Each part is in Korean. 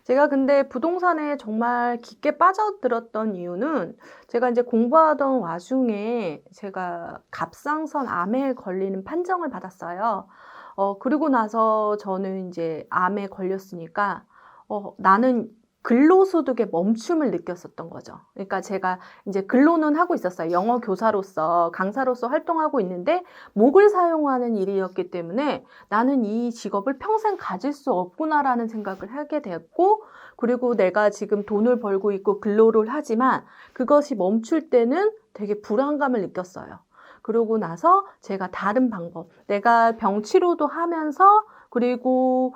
제가 근데 부동산에 정말 깊게 빠져들었던 이유는 제가 이제 공부하던 와중에 제가 갑상선 암에 걸리는 판정을 받았어요. 그리고 나서 저는 이제 암에 걸렸으니까 나는 근로소득의 멈춤을 느꼈었던 거죠. 그러니까 제가 이제 근로는 하고 있었어요. 영어 교사로서, 강사로서 활동하고 있는데 목을 사용하는 일이었기 때문에 나는 이 직업을 평생 가질 수 없구나라는 생각을 하게 되었고, 그리고 내가 지금 돈을 벌고 있고 근로를 하지만 그것이 멈출 때는 되게 불안감을 느꼈어요. 그러고 나서 제가 다른 방법, 내가 병치료도 하면서 그리고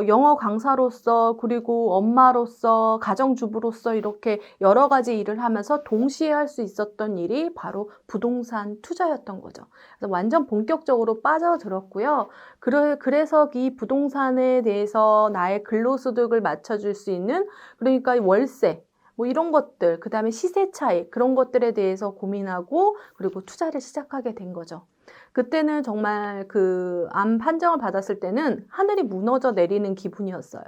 영어 강사로서 그리고 엄마로서 가정주부로서 이렇게 여러 가지 일을 하면서 동시에 할 수 있었던 일이 바로 부동산 투자였던 거죠. 그래서 완전 본격적으로 빠져들었고요. 그래서 이 부동산에 대해서 나의 근로소득을 맞춰줄 수 있는, 그러니까 월세, 뭐 이런 것들, 그 다음에 시세 차익, 그런 것들에 대해서 고민하고 그리고 투자를 시작하게 된 거죠. 그때는 정말 그 암 판정을 받았을 때는 하늘이 무너져 내리는 기분이었어요.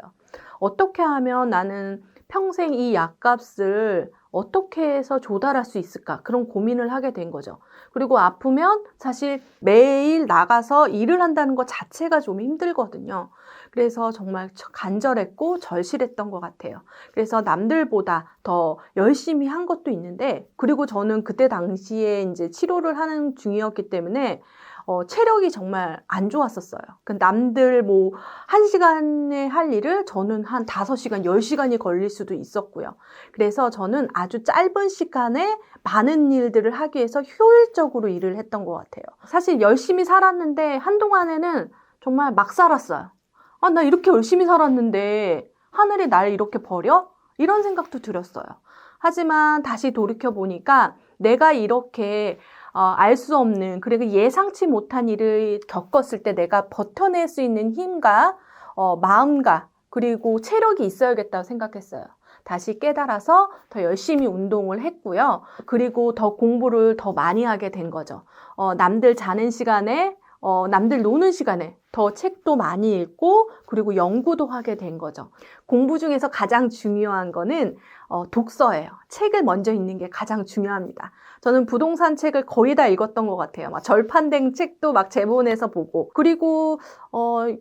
어떻게 하면 나는 평생 이 약값을 어떻게 해서 조달할 수 있을까? 그런 고민을 하게 된 거죠. 그리고 아프면 사실 매일 나가서 일을 한다는 것 자체가 좀 힘들거든요. 그래서 정말 간절했고 절실했던 것 같아요. 그래서 남들보다 더 열심히 한 것도 있는데, 그리고 저는 그때 당시에 이제 치료를 하는 중이었기 때문에 체력이 정말 안 좋았었어요. 그 남들 뭐 1시간에 할 일을 저는 한 5시간, 10시간이 걸릴 수도 있었고요. 그래서 저는 아주 짧은 시간에 많은 일들을 하기 위해서 효율적으로 일을 했던 것 같아요. 사실 열심히 살았는데 한동안에는 정말 막 살았어요. 나 이렇게 열심히 살았는데 하늘이 날 이렇게 버려? 이런 생각도 들었어요. 하지만 다시 돌이켜보니까 내가 이렇게 알 수 없는, 그리고 예상치 못한 일을 겪었을 때 내가 버텨낼 수 있는 힘과 마음과 그리고 체력이 있어야겠다고 생각했어요. 다시 깨달아서 더 열심히 운동을 했고요. 그리고 더 공부를 더 많이 하게 된 거죠. 남들 자는 시간에 남들 노는 시간에 더 책도 많이 읽고 그리고 연구도 하게 된 거죠. 공부 중에서 가장 중요한 거는 독서예요. 책을 먼저 읽는 게 가장 중요합니다. 저는 부동산 책을 거의 다 읽었던 것 같아요. 막 절판된 책도 막 제본에서 보고, 그리고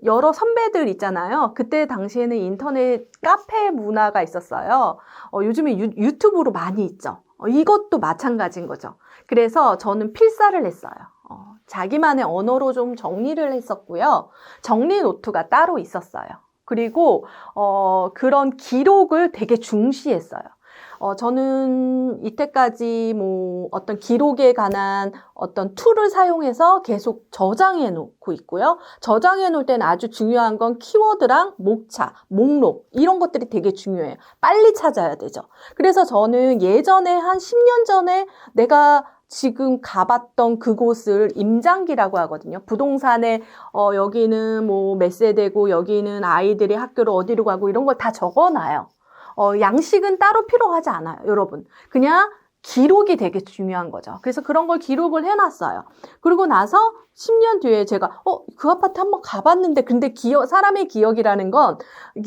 여러 선배들 있잖아요. 그때 당시에는 인터넷 카페 문화가 있었어요. 요즘에 유튜브로 많이 있죠. 이것도 마찬가지인 거죠. 그래서 저는 필사를 했어요. 자기만의 언어로 좀 정리를 했었고요. 정리 노트가 따로 있었어요. 그리고 그런 기록을 되게 중시했어요. 저는 이때까지 뭐 어떤 기록에 관한 어떤 툴을 사용해서 계속 저장해 놓고 있고요. 저장해 놓을 때는 아주 중요한 건 키워드랑 목차, 목록 이런 것들이 되게 중요해요. 빨리 찾아야 되죠. 그래서 저는 예전에 한 10년 전에 내가 지금 가봤던 그곳을 임장기라고 하거든요. 부동산에 여기는 뭐 몇 세대고 여기는 아이들이 학교를 어디로 가고 이런 걸 다 적어놔요. 양식은 따로 필요하지 않아요, 여러분. 그냥 기록이 되게 중요한 거죠. 그래서 그런 걸 기록을 해놨어요. 그리고 나서 10년 뒤에 제가 그 아파트 한번 가봤는데, 근데 사람의 기억이라는 건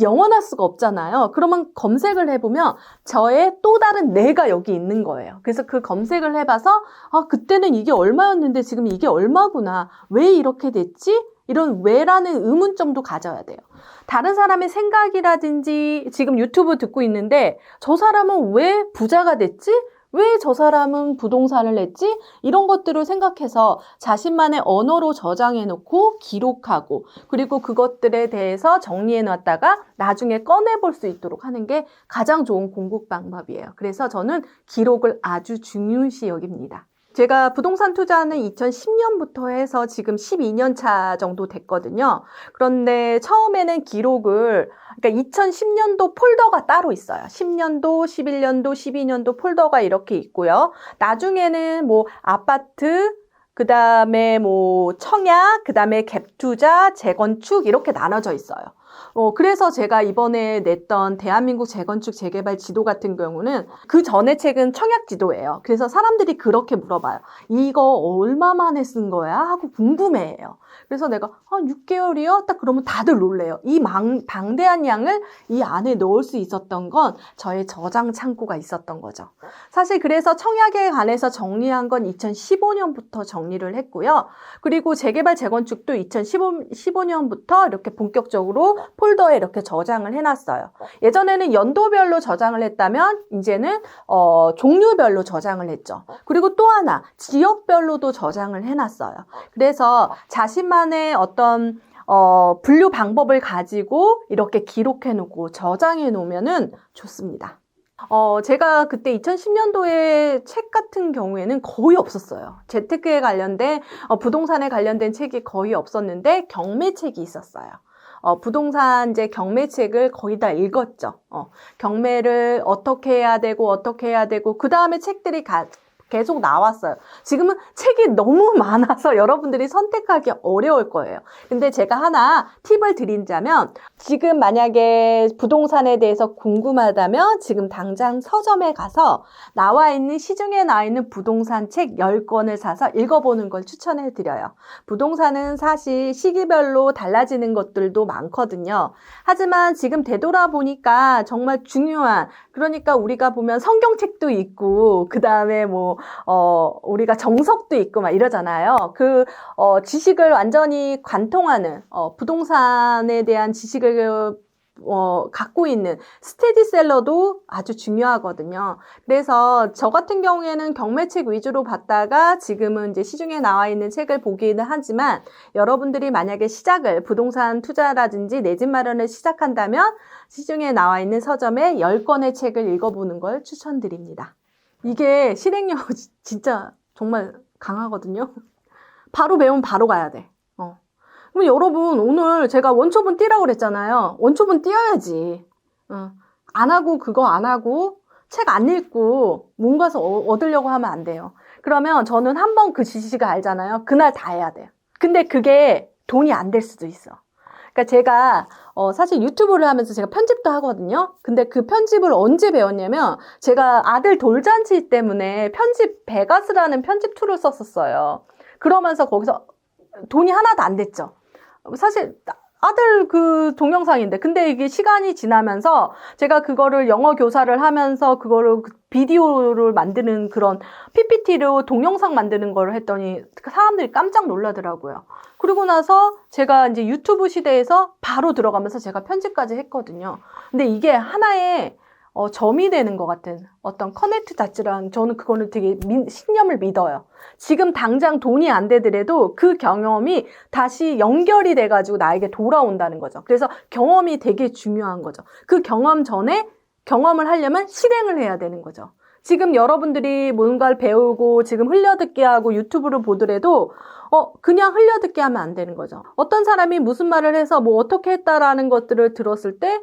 영원할 수가 없잖아요. 그러면 검색을 해보면 저의 또 다른 내가 여기 있는 거예요. 그래서 그 검색을 해봐서 그때는 이게 얼마였는데 지금 이게 얼마구나. 왜 이렇게 됐지? 이런 왜라는 의문점도 가져야 돼요. 다른 사람의 생각이라든지 지금 유튜브 듣고 있는데 저 사람은 왜 부자가 됐지? 왜 저 사람은 부동산을 냈지? 이런 것들을 생각해서 자신만의 언어로 저장해 놓고 기록하고 그리고 그것들에 대해서 정리해 놨다가 나중에 꺼내볼 수 있도록 하는 게 가장 좋은 공부 방법이에요. 그래서 저는 기록을 아주 중요시 여깁니다. 제가 부동산 투자는 2010년부터 해서 지금 12년 차 정도 됐거든요. 그런데 처음에는 기록을, 그러니까 2010년도 폴더가 따로 있어요. 10년도, 11년도, 12년도 폴더가 이렇게 있고요. 나중에는 뭐 아파트, 그 다음에 뭐 청약, 그 다음에 갭 투자, 재건축 이렇게 나눠져 있어요. 그래서 제가 이번에 냈던 대한민국 재건축 재개발 지도 같은 경우는 그 전에 책은 청약 지도예요. 그래서 사람들이 그렇게 물어봐요. 이거 얼마 만에 쓴 거야? 하고 궁금해해요. 그래서 내가 6개월이요? 딱 그러면 다들 놀래요. 이 방대한 양을 이 안에 넣을 수 있었던 건 저의 저장 창고가 있었던 거죠. 사실 그래서 청약에 관해서 정리한 건 2015년부터 정리를 했고요. 그리고 재개발 재건축도 2015년부터 이렇게 본격적으로 폴더에 이렇게 저장을 해놨어요. 예전에는 연도별로 저장을 했다면 이제는 종류별로 저장을 했죠. 그리고 또 하나 지역별로도 저장을 해놨어요. 그래서 자신만의 어떤 분류 방법을 가지고 이렇게 기록해 놓고 저장해 놓으면은 좋습니다. 제가 그때 2010년도에 책 같은 경우에는 거의 없었어요. 재테크에 관련된, 부동산에 관련된 책이 거의 없었는데 경매책이 있었어요. 부동산 이제 경매책을 거의 다 읽었죠. 경매를 어떻게 해야 되고, 그 다음에 책들이 계속 나왔어요. 지금은 책이 너무 많아서 여러분들이 선택하기 어려울 거예요. 근데 제가 하나 팁을 드린다면, 지금 만약에 부동산에 대해서 궁금하다면 지금 당장 서점에 가서 시중에 나와 있는 부동산 책 10권을 사서 읽어보는 걸 추천해 드려요. 부동산은 사실 시기별로 달라지는 것들도 많거든요. 하지만 지금 되돌아보니까 정말 중요한, 그러니까 우리가 보면 성경책도 있고, 그 다음에 우리가 정석도 있고 막 이러잖아요. 지식을 완전히 관통하는, 부동산에 대한 지식을 갖고 있는 스테디셀러도 아주 중요하거든요. 그래서 저 같은 경우에는 경매책 위주로 봤다가 지금은 이제 시중에 나와 있는 책을 보기는 하지만, 여러분들이 만약에 부동산 투자라든지 내 집 마련을 시작한다면 시중에 나와 있는 서점에 10권의 책을 읽어보는 걸 추천드립니다. 이게 실행력이 진짜 정말 강하거든요. 바로 배우면 바로 가야 돼. 그럼 여러분, 오늘 제가 원초분 띄라고 그랬잖아요. 원초분 띄어야지. 안 하고 책 안 읽고 뭔가서 얻으려고 하면 안 돼요. 그러면 저는 한번 그 지식을 알잖아요. 그날 다 해야 돼요. 근데 그게 돈이 안 될 수도 있어. 그러니까 제가 사실 유튜브를 하면서 제가 편집도 하거든요. 근데 그 편집을 언제 배웠냐면, 제가 아들 돌잔치 때문에 베가스라는 편집 툴을 썼었어요. 그러면서 거기서 돈이 하나도 안 됐죠. 사실 아들 그 동영상인데, 근데 이게 시간이 지나면서 제가 그거를 영어 교사를 하면서 그거를 비디오를 만드는 그런 PPT로 동영상 만드는 걸 했더니 사람들이 깜짝 놀라더라고요. 그리고 나서 제가 이제 유튜브 시대에서 바로 들어가면서 제가 편집까지 했거든요. 근데 이게 하나의 점이 되는 것 같은 어떤 커넥트 자체랑, 저는 그거는 되게 신념을 믿어요. 지금 당장 돈이 안 되더라도 그 경험이 다시 연결이 돼가지고 나에게 돌아온다는 거죠. 그래서 경험이 되게 중요한 거죠. 그 경험 전에 경험을 하려면 실행을 해야 되는 거죠. 지금 여러분들이 뭔가를 배우고 지금 흘려듣기 하고 유튜브를 보더라도 그냥 흘려듣기 하면 안 되는 거죠. 어떤 사람이 무슨 말을 해서 어떻게 했다라는 것들을 들었을 때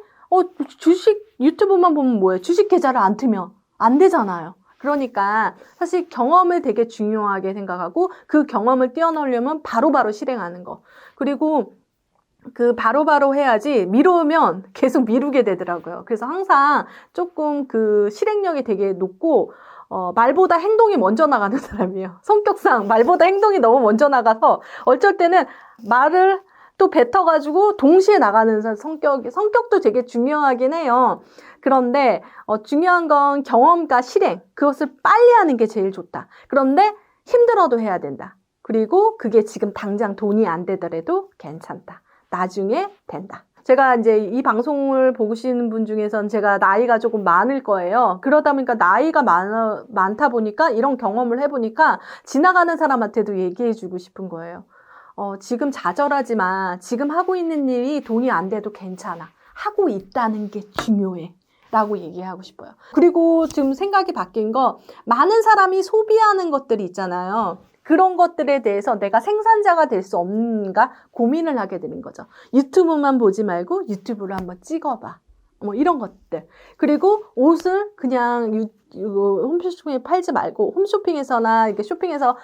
유튜브만 보면 뭐예요? 주식 계좌를 안 틀면 안 되잖아요. 그러니까 사실 경험을 되게 중요하게 생각하고, 그 경험을 뛰어넘으려면 바로바로 실행하는 거. 그리고 그 바로바로 해야지 미루면 계속 미루게 되더라고요. 그래서 항상 조금 그 실행력이 되게 높고, 말보다 행동이 먼저 나가는 사람이에요. 성격상 말보다 행동이 너무 먼저 나가서 어쩔 때는 말을 또 뱉어가지고 동시에 나가는 성격도 되게 중요하긴 해요. 그런데 중요한 건 경험과 실행, 그것을 빨리 하는 게 제일 좋다. 그런데 힘들어도 해야 된다. 그리고 그게 지금 당장 돈이 안 되더라도 괜찮다. 나중에 된다. 제가 이제 이 방송을 보시는 분 중에선 제가 나이가 조금 많을 거예요. 그러다 보니까 나이가 많다 보니까 이런 경험을 해보니까 지나가는 사람한테도 얘기해주고 싶은 거예요. 지금 좌절하지만 지금 하고 있는 일이 돈이 안 돼도 괜찮아. 하고 있다는 게 중요해. 라고 얘기하고 싶어요. 그리고 지금 생각이 바뀐 거, 많은 사람이 소비하는 것들이 있잖아요. 그런 것들에 대해서 내가 생산자가 될 수 없는가 고민을 하게 되는 거죠. 유튜브만 보지 말고 유튜브를 한번 찍어봐. 이런 것들. 그리고 옷을 그냥 홈쇼핑에 팔지 말고, 홈쇼핑에서나 이렇게 쇼핑에서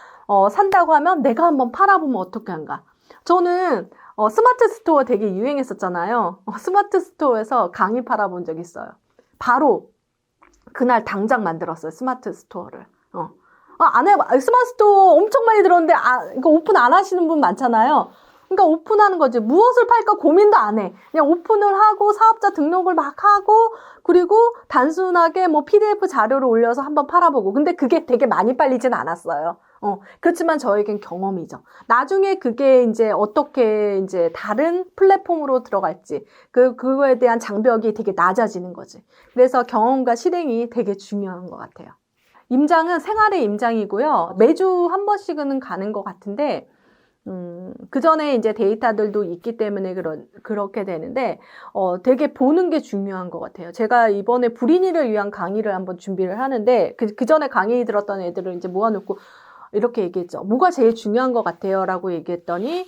산다고 하면 내가 한번 팔아보면 어떻게 한가. 저는 스마트 스토어 되게 유행했었잖아요. 스마트 스토어에서 강의 팔아본 적 있어요. 바로 그날 당장 만들었어요. 스마트 스토어를. 스마트 스토어 엄청 많이 들었는데 이거 오픈 안 하시는 분 많잖아요. 그러니까 오픈하는 거지. 무엇을 팔까 고민도 안 해. 그냥 오픈을 하고 사업자 등록을 막 하고 그리고 단순하게 뭐 PDF 자료를 올려서 한번 팔아보고. 근데 그게 되게 많이 팔리진 않았어요. 그렇지만 저에겐 경험이죠. 나중에 그게 이제 어떻게 이제 다른 플랫폼으로 들어갈지, 그거에 대한 장벽이 되게 낮아지는 거지. 그래서 경험과 실행이 되게 중요한 것 같아요. 임장은 생활의 임장이고요. 매주 한 번씩은 가는 것 같은데, 그 전에 이제 데이터들도 있기 때문에 그렇게 되는데, 되게 보는 게 중요한 것 같아요. 제가 이번에 불인이를 위한 강의를 한번 준비를 하는데, 그 전에 강의 들었던 애들을 이제 모아놓고, 이렇게 얘기했죠. 뭐가 제일 중요한 것 같아요? 라고 얘기했더니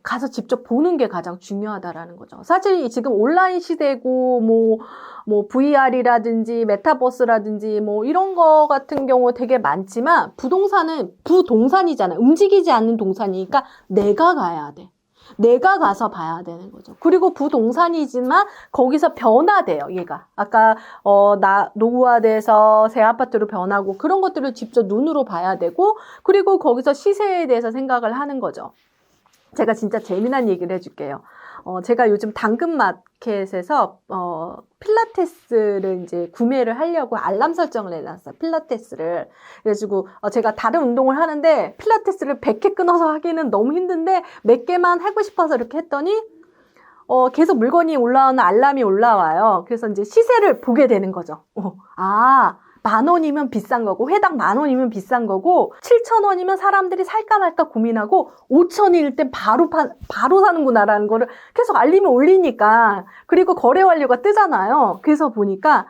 가서 직접 보는 게 가장 중요하다라는 거죠. 사실 지금 온라인 시대고 뭐 VR이라든지 메타버스라든지 뭐 이런 거 같은 경우 되게 많지만 부동산은 부동산이잖아요. 움직이지 않는 동산이니까 내가 가야 돼. 내가 가서 봐야 되는 거죠. 그리고 부동산이지만 거기서 변화돼요, 얘가. 아까 노후화돼서 새 아파트로 변하고 그런 것들을 직접 눈으로 봐야 되고 그리고 거기서 시세에 대해서 생각을 하는 거죠. 제가 진짜 재미난 얘기를 해줄게요. 제가 요즘 당근마켓에서 필라테스를 이제 구매를 하려고 알람 설정을 해놨어요. 필라테스를. 그래가지고 제가 다른 운동을 하는데 필라테스를 100개 끊어서 하기는 너무 힘든데 몇 개만 하고 싶어서 이렇게 했더니 계속 물건이 올라오는 알람이 올라와요. 그래서 이제 시세를 보게 되는 거죠. 10,000원이면 비싼 거고 회당 10,000원이면 비싼 거고 7,000원이면 사람들이 살까 말까 고민하고 5,000원일 땐 바로 사는구나라는 거를 계속 알림이 올리니까 그리고 거래 완료가 뜨잖아요. 그래서 보니까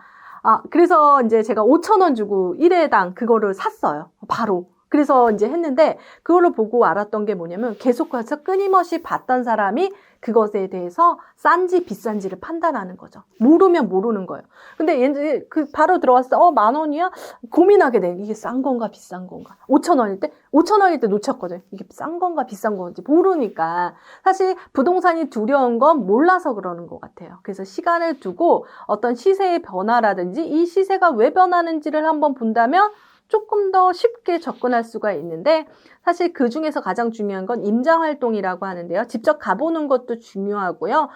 그래서 이제 제가 5,000원 주고 1회당 그거를 샀어요. 바로. 그래서 이제 했는데 그걸로 보고 알았던 게 뭐냐면 계속해서 끊임없이 봤던 사람이 그것에 대해서 싼지 비싼지를 판단하는 거죠. 모르면 모르는 거예요. 근데 얘는 바로 들어왔을 때 10,000원이야? 고민하게 돼. 이게 싼 건가 비싼 건가. 5,000원일 때? 5,000원일 때 놓쳤거든. 이게 싼 건가 비싼 건지 모르니까. 사실 부동산이 두려운 건 몰라서 그러는 것 같아요. 그래서 시간을 두고 어떤 시세의 변화라든지 이 시세가 왜 변하는지를 한번 본다면 조금 더 쉽게 접근할 수가 있는데 사실 그 중에서 가장 중요한 건 임장활동이라고 하는데요. 직접 가보는 것도 중요하고요.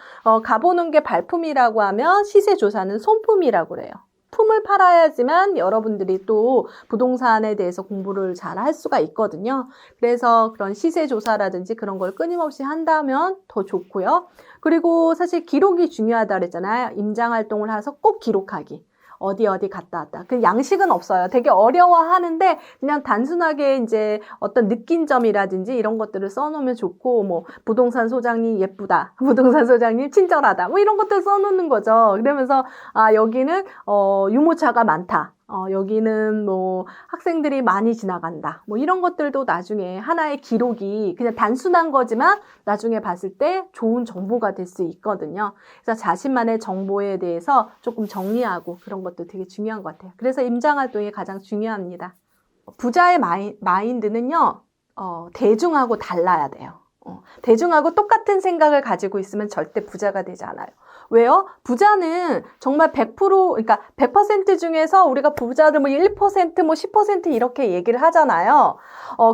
가보는 게 발품이라고 하면 시세조사는 손품이라고 그래요. 품을 팔아야지만 여러분들이 또 부동산에 대해서 공부를 잘 할 수가 있거든요. 그래서 그런 시세조사라든지 그런 걸 끊임없이 한다면 더 좋고요. 그리고 사실 기록이 중요하다 그랬잖아요. 임장활동을 해서 꼭 기록하기. 어디 갔다 왔다. 그 양식은 없어요. 되게 어려워하는데 그냥 단순하게 이제 어떤 느낀 점이라든지 이런 것들을 써놓으면 좋고 뭐 부동산 소장님 예쁘다. 부동산 소장님 친절하다. 뭐 이런 것들 써놓는 거죠. 그러면서 여기는 유모차가 많다. 여기는 뭐 학생들이 많이 지나간다. 뭐 이런 것들도 나중에 하나의 기록이 그냥 단순한 거지만 나중에 봤을 때 좋은 정보가 될 수 있거든요. 그래서 자신만의 정보에 대해서 조금 정리하고 그런 것도 되게 중요한 것 같아요. 그래서 임장활동이 가장 중요합니다. 부자의 마인드는요, 대중하고 달라야 돼요. 대중하고 똑같은 생각을 가지고 있으면 절대 부자가 되지 않아요. 왜요? 부자는 정말 100%, 그러니까 100% 중에서 우리가 부자들 뭐 1%, 뭐 10% 이렇게 얘기를 하잖아요.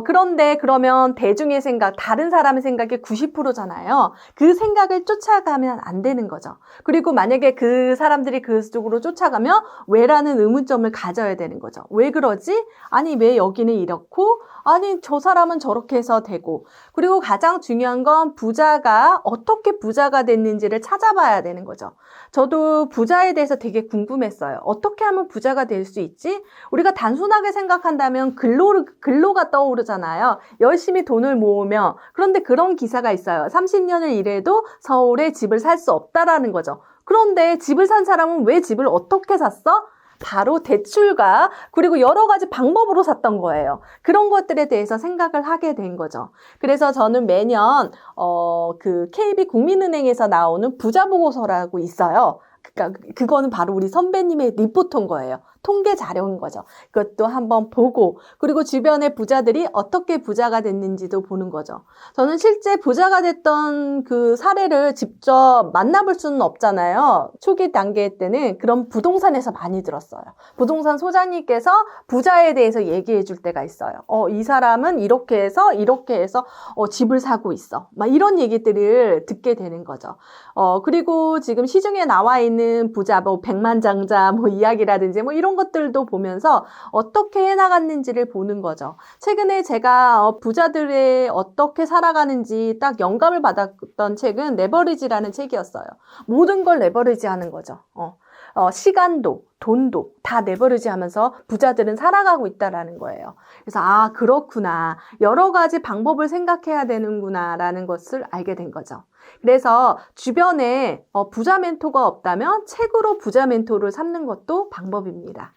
그런데 그러면 대중의 생각, 다른 사람의 생각이 90%잖아요. 그 생각을 쫓아가면 안 되는 거죠. 그리고 만약에 그 사람들이 그쪽으로 쫓아가면 왜라는 의문점을 가져야 되는 거죠. 왜 그러지? 아니, 왜 여기는 이렇고? 아니, 저 사람은 저렇게 해서 되고. 그리고 가장 중요한 건 부자가 어떻게 부자가 됐는지를 찾아봐야 되는 거죠. 저도 부자에 대해서 되게 궁금했어요. 어떻게 하면 부자가 될 수 있지? 우리가 단순하게 생각한다면 근로가 떠오르잖아요. 열심히 돈을 모으며. 그런데 그런 기사가 있어요. 30년을 일해도 서울에 집을 살 수 없다라는 거죠. 그런데 집을 산 사람은 왜 집을 어떻게 샀어? 바로 대출과 그리고 여러 가지 방법으로 샀던 거예요. 그런 것들에 대해서 생각을 하게 된 거죠. 그래서 저는 매년 그 KB 국민은행에서 나오는 부자 보고서라고 있어요. 그러니까 그거는 바로 우리 선배님의 리포트인 거예요. 통계 자료인 거죠. 그것도 한번 보고, 그리고 주변의 부자들이 어떻게 부자가 됐는지도 보는 거죠. 저는 실제 부자가 됐던 그 사례를 직접 만나볼 수는 없잖아요. 초기 단계 때는 그런 부동산에서 많이 들었어요. 부동산 소장님께서 부자에 대해서 얘기해 줄 때가 있어요. 이 사람은 이렇게 해서 집을 사고 있어. 막 이런 얘기들을 듣게 되는 거죠. 그리고 지금 시중에 나와 있는 부자, 뭐 백만장자 뭐 이야기라든지 뭐 이런 것들도 보면서 어떻게 해나갔는지를 보는 거죠. 최근에 제가 부자들의 어떻게 살아가는지 딱 영감을 받았던 책은 레버리지라는 책이었어요. 모든 걸 레버리지 하는 거죠. 시간도, 돈도 다 레버리지 하면서 부자들은 살아가고 있다라는 거예요. 그래서 그렇구나. 여러 가지 방법을 생각해야 되는구나라는 것을 알게 된 거죠. 그래서 주변에 부자 멘토가 없다면 책으로 부자 멘토를 삼는 것도 방법입니다.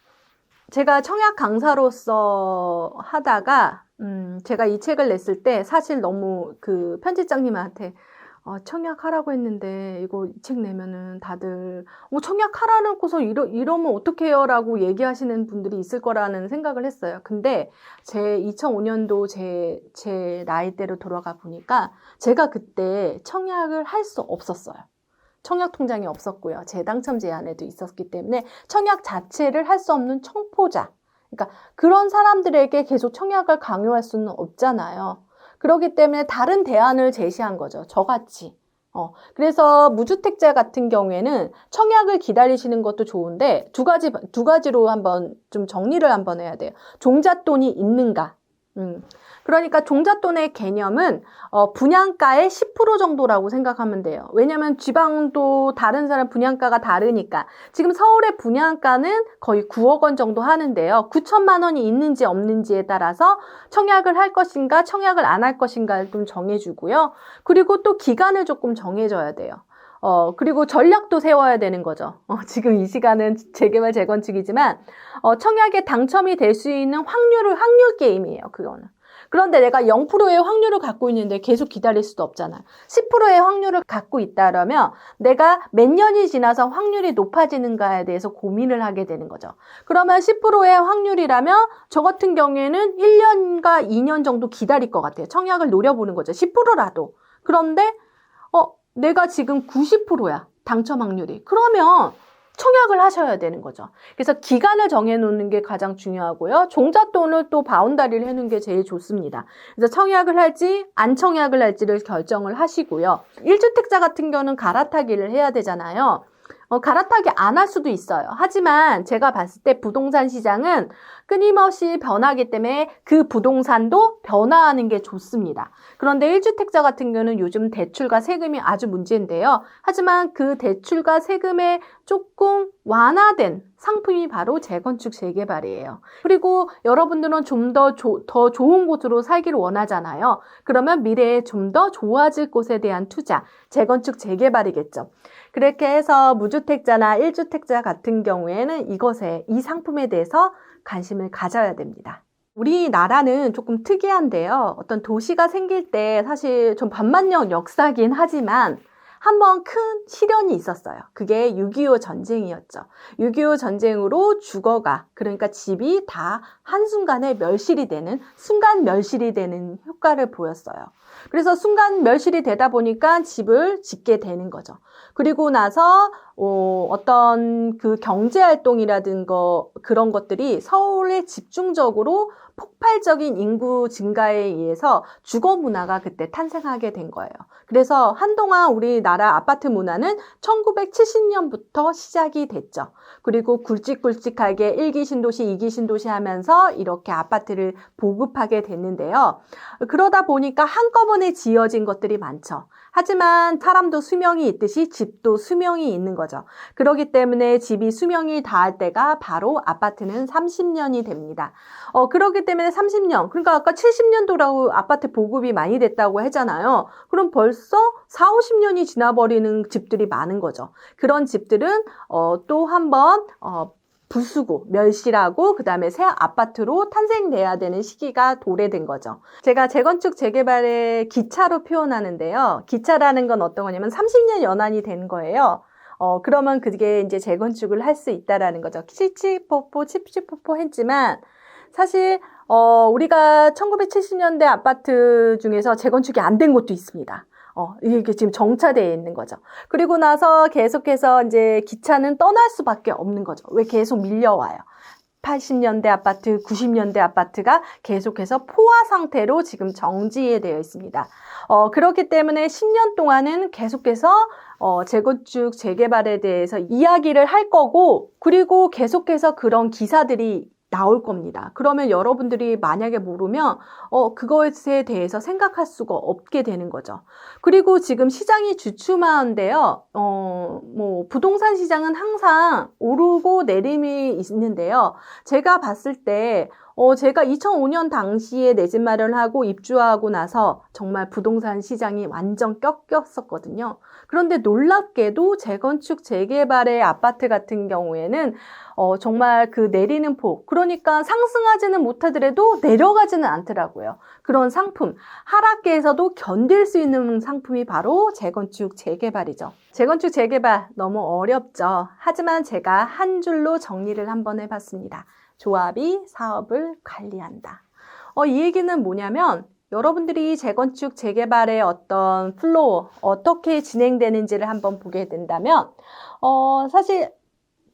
제가 청약 강사로서 하다가 제가 이 책을 냈을 때 사실 너무 그 편집장님한테 청약하라고 했는데 이거 이 책 내면은 다들 청약하라는 놓고서 이러면 어떡해요 라고 얘기하시는 분들이 있을 거라는 생각을 했어요. 근데 제 2005년도 제 나이대로 돌아가 보니까 제가 그때 청약을 할 수 없었어요. 청약 통장이 없었고요. 재당첨 제한에도 있었기 때문에 청약 자체를 할 수 없는 청포자, 그러니까 그런 사람들에게 계속 청약을 강요할 수는 없잖아요. 그렇기 때문에 다른 대안을 제시한 거죠. 저같이. 그래서 무주택자 같은 경우에는 청약을 기다리시는 것도 좋은데 두 가지로 한번 좀 정리를 한번 해야 돼요. 종잣돈이 있는가? 그러니까 종잣돈의 개념은 분양가의 10% 정도라고 생각하면 돼요. 왜냐하면 지방도 다른 사람 분양가가 다르니까. 지금 서울의 분양가는 거의 9억 원 정도 하는데요. 9천만 원이 있는지 없는지에 따라서 청약을 할 것인가 청약을 안 할 것인가를 좀 정해주고요. 그리고 또 기간을 조금 정해줘야 돼요. 그리고 전략도 세워야 되는 거죠. 지금 이 시간은 재개발 재건축이지만 청약에 당첨이 될 수 있는 확률 게임이에요. 그거는. 그런데 내가 0%의 확률을 갖고 있는데 계속 기다릴 수도 없잖아요. 10%의 확률을 갖고 있다라면 내가 몇 년이 지나서 확률이 높아지는가에 대해서 고민을 하게 되는 거죠. 그러면 10%의 확률이라면 저 같은 경우에는 1년과 2년 정도 기다릴 것 같아요. 청약을 노려보는 거죠. 10%라도. 그런데 내가 지금 90%야. 당첨 확률이. 그러면 청약을 하셔야 되는 거죠. 그래서 기간을 정해놓는 게 가장 중요하고요. 종잣돈을 또 바운다리를 해놓는 게 제일 좋습니다. 그래서 청약을 할지 안 청약을 할지를 결정을 하시고요. 1주택자 같은 경우는 갈아타기를 해야 되잖아요. 갈아타기 안 할 수도 있어요. 하지만 제가 봤을 때 부동산 시장은 끊임없이 변하기 때문에 그 부동산도 변화하는 게 좋습니다. 그런데 1주택자 같은 경우는 요즘 대출과 세금이 아주 문제인데요. 하지만 그 대출과 세금에 조금 완화된 상품이 바로 재건축 재개발이에요. 그리고 여러분들은 좀 더 좋은 곳으로 살기를 원하잖아요. 그러면 미래에 좀 더 좋아질 곳에 대한 투자, 재건축 재개발이겠죠. 그렇게 해서 무주택자나 1주택자 같은 경우에는 이 상품에 대해서 관심을 가져야 됩니다. 우리나라는 조금 특이한데요. 어떤 도시가 생길 때 사실 좀 반만년 역사긴 하지만 한번 큰 시련이 있었어요. 그게 6.25 전쟁이었죠. 6.25 전쟁으로 그러니까 집이 다 한순간에 순간 멸실이 되는 효과를 보였어요. 그래서 순간 멸실이 되다 보니까 집을 짓게 되는 거죠. 그리고 나서 어떤 그 경제활동이라든가 그런 것들이 서울에 집중적으로 폭발적인 인구 증가에 의해서 주거 문화가 그때 탄생하게 된 거예요. 그래서 한동안 우리나라 아파트 문화는 1970년부터 시작이 됐죠. 그리고 굵직굵직하게 1기 신도시, 2기 신도시 하면서 이렇게 아파트를 보급하게 됐는데요. 그러다 보니까 한꺼번에 지어진 것들이 많죠. 하지만 사람도 수명이 있듯이 집도 수명이 있는 거죠. 그렇기 때문에 집이 수명이 닿을 때가 바로 아파트는 30년이 됩니다. 그렇기 때문에 30년, 그러니까 아까 70년도라고 아파트 보급이 많이 됐다고 하잖아요. 그럼 벌써 4, 50년이 지나버리는 집들이 많은 거죠. 그런 집들은 또 한번 부수고 멸실하고 그 다음에 새 아파트로 탄생돼야 되는 시기가 도래된 거죠. 제가 재건축 재개발의 기차로 표현하는데요. 기차라는 건 어떤 거냐면 30년 연한이 된 거예요. 그러면 그게 이제 재건축을 할 수 있다라는 거죠. 칙칙폭폭 했지만 사실 우리가 1970년대 아파트 중에서 재건축이 안 된 곳도 있습니다. 이게 지금 정차되어 있는 거죠. 그리고 나서 계속해서 이제 기차는 떠날 수밖에 없는 거죠. 왜 계속 밀려와요. 80년대 아파트, 90년대 아파트가 계속해서 포화 상태로 지금 정지되어 있습니다. 그렇기 때문에 10년 동안은 계속해서 재건축, 재개발에 대해서 이야기를 할 거고, 그리고 계속해서 그런 기사들이 나올 겁니다. 그러면 여러분들이 만약에 모르면 그것에 대해서 생각할 수가 없게 되는 거죠. 그리고 지금 시장이 주춤한데요. 뭐 부동산 시장은 항상 오르고 내림이 있는데요. 제가 봤을 때 제가 2005년 당시에 내 집 마련하고 입주하고 나서 정말 부동산 시장이 완전 꺾였었거든요. 그런데 놀랍게도 재건축, 재개발의 아파트 같은 경우에는 정말 그 내리는 폭, 그러니까 상승하지는 못하더라도 내려가지는 않더라고요. 그런 상품, 하락기에서도 견딜 수 있는 상품이 바로 재건축, 재개발이죠. 재건축, 재개발 너무 어렵죠. 하지만 제가 한 줄로 정리를 한번 해봤습니다. 조합이 사업을 관리한다. 이 얘기는 뭐냐면 여러분들이 재건축, 재개발의 어떤 플로우, 어떻게 진행되는지를 한번 보게 된다면 사실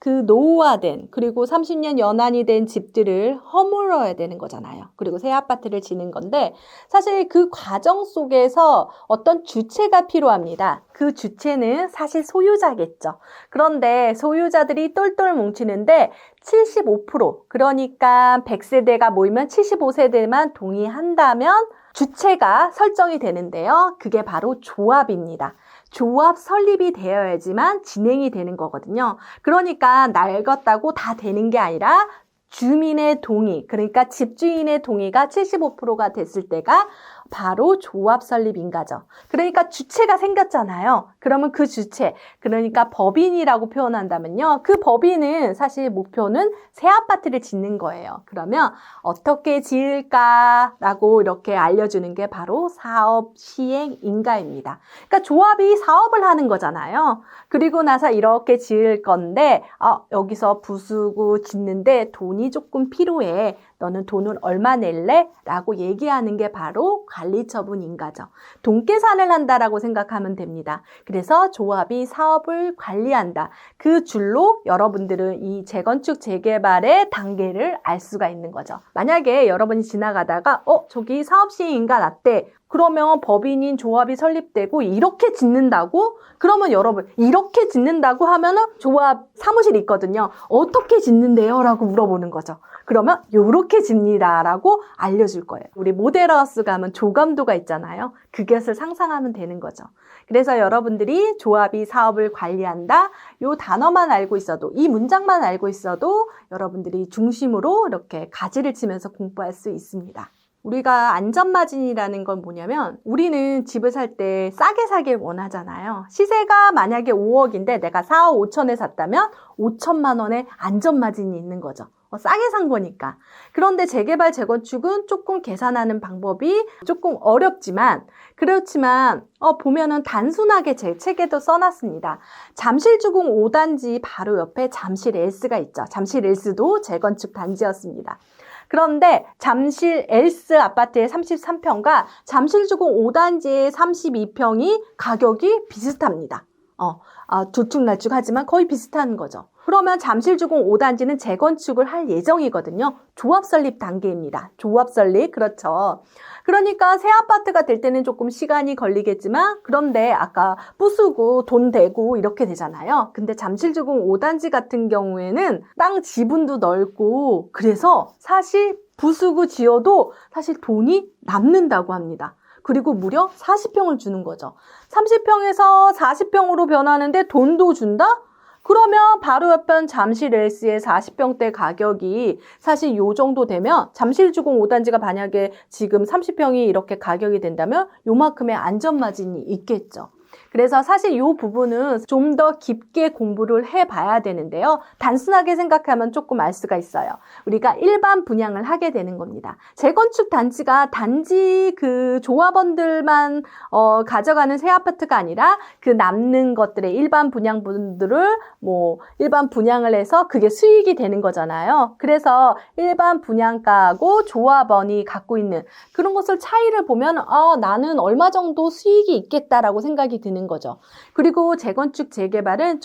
그 노후화된 그리고 30년 연한이 된 집들을 허물어야 되는 거잖아요. 그리고 새 아파트를 지는 건데 사실 그 과정 속에서 어떤 주체가 필요합니다. 그 주체는 사실 소유자겠죠. 그런데 소유자들이 똘똘 뭉치는데 75%, 그러니까 100세대가 모이면 75세대만 동의한다면 주체가 설정이 되는데요. 그게 바로 조합입니다. 조합 설립이 되어야지만 진행이 되는 거거든요. 그러니까 낡았다고 다 되는 게 아니라 주민의 동의, 그러니까 집주인의 동의가 75%가 됐을 때가 바로 조합 설립인 거죠. 그러니까 주체가 생겼잖아요. 그러면 그 주체, 그러니까 법인이라고 표현한다면요. 그 법인은 사실 목표는 새 아파트를 짓는 거예요. 그러면 어떻게 지을까라고 이렇게 알려주는 게 바로 사업 시행 인가입니다. 그러니까 조합이 사업을 하는 거잖아요. 그리고 나서 이렇게 지을 건데 여기서 부수고 짓는데 돈이 조금 필요해. 너는 돈을 얼마 낼래? 라고 얘기하는 게 바로 관리처분 인가죠. 돈 계산을 한다라고 생각하면 됩니다. 그래서 조합이 사업을 관리한다. 그 줄로 여러분들은 이 재건축, 재개발의 단계를 알 수가 있는 거죠. 만약에 여러분이 지나가다가 저기 사업 시행 인가 났대. 그러면 법인인 조합이 설립되고 이렇게 짓는다고? 그러면 여러분 이렇게 짓는다고 하면은 조합 사무실이 있거든요. 어떻게 짓는데요? 라고 물어보는 거죠. 그러면 요렇게 짓니다 라고 알려줄 거예요. 우리 모델하우스 가면 조감도가 있잖아요. 그것을 상상하면 되는 거죠. 그래서 여러분들이 조합이 사업을 관리한다. 요 단어만 알고 있어도, 이 문장만 알고 있어도 여러분들이 중심으로 이렇게 가지를 치면서 공부할 수 있습니다. 우리가 안전마진이라는 건 뭐냐면 우리는 집을 살 때 싸게 사길 원하잖아요. 시세가 만약에 5억인데 내가 4억 5천에 샀다면 5천만 원의 안전마진이 있는 거죠. 싸게 산 거니까. 그런데 재개발, 재건축은 조금 계산하는 방법이 조금 어렵지만 그렇지만 보면은 단순하게 제 책에도 써놨습니다. 잠실주공 5단지 바로 옆에 잠실 엘스가 있죠. 잠실 엘스도 재건축 단지였습니다. 그런데 잠실 엘스 아파트의 33평과 잠실주공 5단지의 32평이 가격이 비슷합니다. 들쭉날쭉하지만 거의 비슷한 거죠. 그러면 잠실주공 5단지는 재건축을 할 예정이거든요. 조합 설립 단계입니다. 조합 설립, 그렇죠. 그러니까 새 아파트가 될 때는 조금 시간이 걸리겠지만 그런데 아까 부수고 돈 대고 이렇게 되잖아요. 근데 잠실주공 5단지 같은 경우에는 땅 지분도 넓고 그래서 사실 부수고 지어도 사실 돈이 남는다고 합니다. 그리고 무려 40평을 주는 거죠. 30평에서 40평으로 변하는데 돈도 준다? 그러면 바로 옆에 잠실 엘스의 40평대 가격이 사실 요 정도 되면 잠실주공 5단지가 만약에 지금 30평이 이렇게 가격이 된다면 요만큼의 안전마진이 있겠죠. 그래서 사실 이 부분은 좀 더 깊게 공부를 해봐야 되는데요. 단순하게 생각하면 조금 알 수가 있어요. 우리가 일반 분양을 하게 되는 겁니다. 재건축 단지가 단지 그 조합원들만 가져가는 새 아파트가 아니라 그 남는 것들의 일반 분양분들을 일반 분양을 해서 그게 수익이 되는 거잖아요. 그래서 일반 분양가하고 조합원이 갖고 있는 그런 것을 차이를 보면 나는 얼마 정도 수익이 있겠다라고 생각이 드는 거죠. 그리고 재건축 재개발은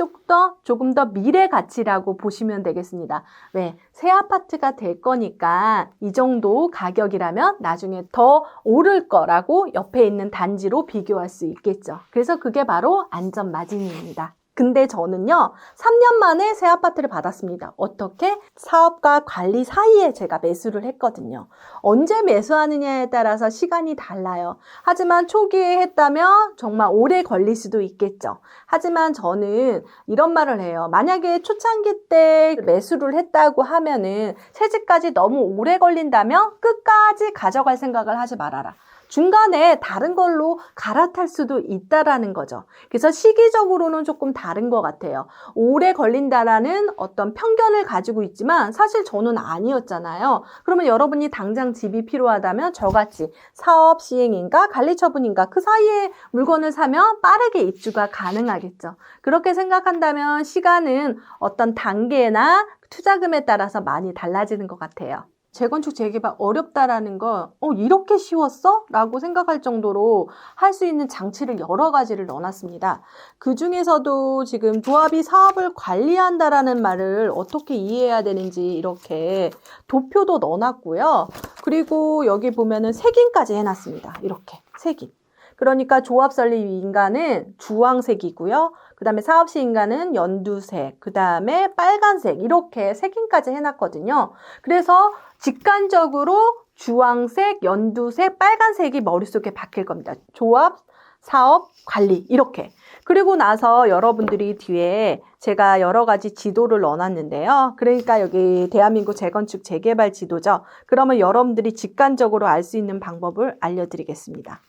조금 더 미래 가치라고 보시면 되겠습니다. 왜? 새 아파트가 될 거니까 이 정도 가격이라면 나중에 더 오를 거라고 옆에 있는 단지로 비교할 수 있겠죠. 그래서 그게 바로 안전마진입니다. 근데 저는요, 3년 만에 새 아파트를 받았습니다. 어떻게? 사업과 관리 사이에 제가 매수를 했거든요. 언제 매수하느냐에 따라서 시간이 달라요. 하지만 초기에 했다면 정말 오래 걸릴 수도 있겠죠. 하지만 저는 이런 말을 해요. 만약에 초창기 때 매수를 했다고 하면은 새집까지 너무 오래 걸린다면 끝까지 가져갈 생각을 하지 말아라. 중간에 다른 걸로 갈아탈 수도 있다라는 거죠. 그래서 시기적으로는 조금 다른 것 같아요. 오래 걸린다라는 어떤 편견을 가지고 있지만 사실 저는 아니었잖아요. 그러면 여러분이 당장 집이 필요하다면 저같이 사업 시행인가 관리 처분인가 그 사이에 물건을 사면 빠르게 입주가 가능하겠죠. 그렇게 생각한다면 시간은 어떤 단계나 투자금에 따라서 많이 달라지는 것 같아요. 재건축 재개발 어렵다라는 거 이렇게 쉬웠어? 라고 생각할 정도로 할 수 있는 장치를 여러 가지를 넣어놨습니다. 그 중에서도 지금 조합이 사업을 관리한다라는 말을 어떻게 이해해야 되는지 이렇게 도표도 넣어놨고요. 그리고 여기 보면은 색인까지 해놨습니다. 이렇게 색인. 그러니까 조합 설립 인가는 주황색이고요. 그 다음에 사업시 인가는 연두색, 그 다음에 빨간색 이렇게 색인까지 해놨거든요. 그래서 직관적으로 주황색, 연두색, 빨간색이 머릿속에 박힐 겁니다. 조합, 사업, 관리 이렇게. 그리고 나서 여러분들이 뒤에 제가 여러 가지 지도를 넣어놨는데요. 그러니까 여기 대한민국 재건축 재개발 지도죠. 그러면 여러분들이 직관적으로 알 수 있는 방법을 알려드리겠습니다.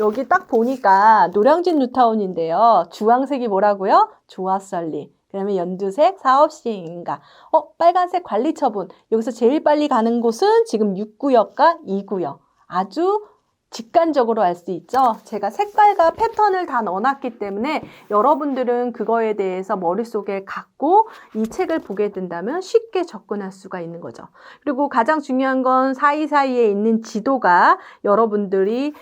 여기 딱 보니까 노량진 뉴타운인데요. 주황색이 뭐라고요? 조합 설립. 그 다음에 연두색 사업 시행인가. 빨간색 관리 처분. 여기서 제일 빨리 가는 곳은 지금 6구역과 2구역. 아주 직관적으로 알 수 있죠. 제가 색깔과 패턴을 다 넣어놨기 때문에 여러분들은 그거에 대해서 머릿속에 갖고 이 책을 보게 된다면 쉽게 접근할 수가 있는 거죠. 그리고 가장 중요한 건 사이사이에 있는 지도가 여러분들이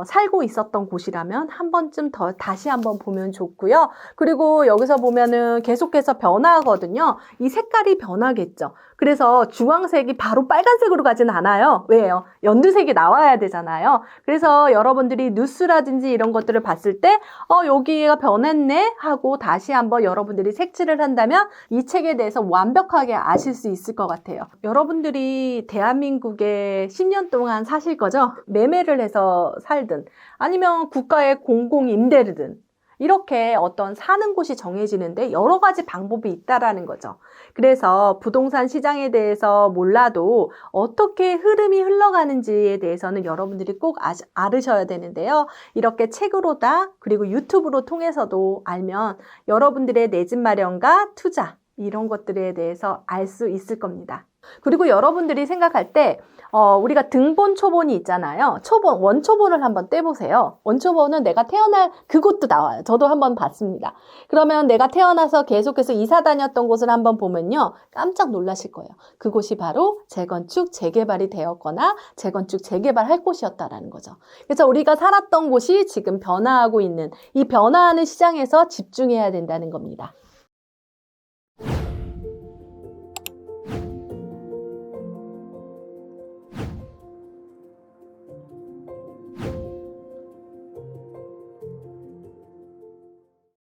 살고 있었던 곳이라면 한 번쯤 다시 한번 보면 좋고요. 그리고 여기서 보면은 계속해서 변화하거든요. 이 색깔이 변하겠죠. 그래서 주황색이 바로 빨간색으로 가진 않아요. 왜요? 연두색이 나와야 되잖아요. 그래서 여러분들이 뉴스라든지 이런 것들을 봤을 때 여기가 변했네 하고 다시 한번 여러분들이 색칠을 한다면 이 책에 대해서 완벽하게 아실 수 있을 것 같아요. 여러분들이 대한민국에 10년 동안 사실 거죠? 매매를 해서 살든 아니면 국가의 공공임대르든 이렇게 어떤 사는 곳이 정해지는데 여러 가지 방법이 있다라는 거죠. 그래서 부동산 시장에 대해서 몰라도 어떻게 흐름이 흘러가는지에 대해서는 여러분들이 꼭 알으셔야 되는데요. 이렇게 책으로다 그리고 유튜브로 통해서도 알면 여러분들의 내 집 마련과 투자 이런 것들에 대해서 알 수 있을 겁니다. 그리고 여러분들이 생각할 때 우리가 등본 초본이 있잖아요. 초본, 원초본을 한번 떼보세요. 원초본은 내가 태어날 그곳도 나와요. 저도 한번 봤습니다. 그러면 내가 태어나서 계속해서 이사 다녔던 곳을 한번 보면요. 깜짝 놀라실 거예요. 그곳이 바로 재건축, 재개발이 되었거나 재건축, 재개발할 곳이었다라는 거죠. 그래서 우리가 살았던 곳이 지금 변화하고 있는 이 변화하는 시장에서 집중해야 된다는 겁니다.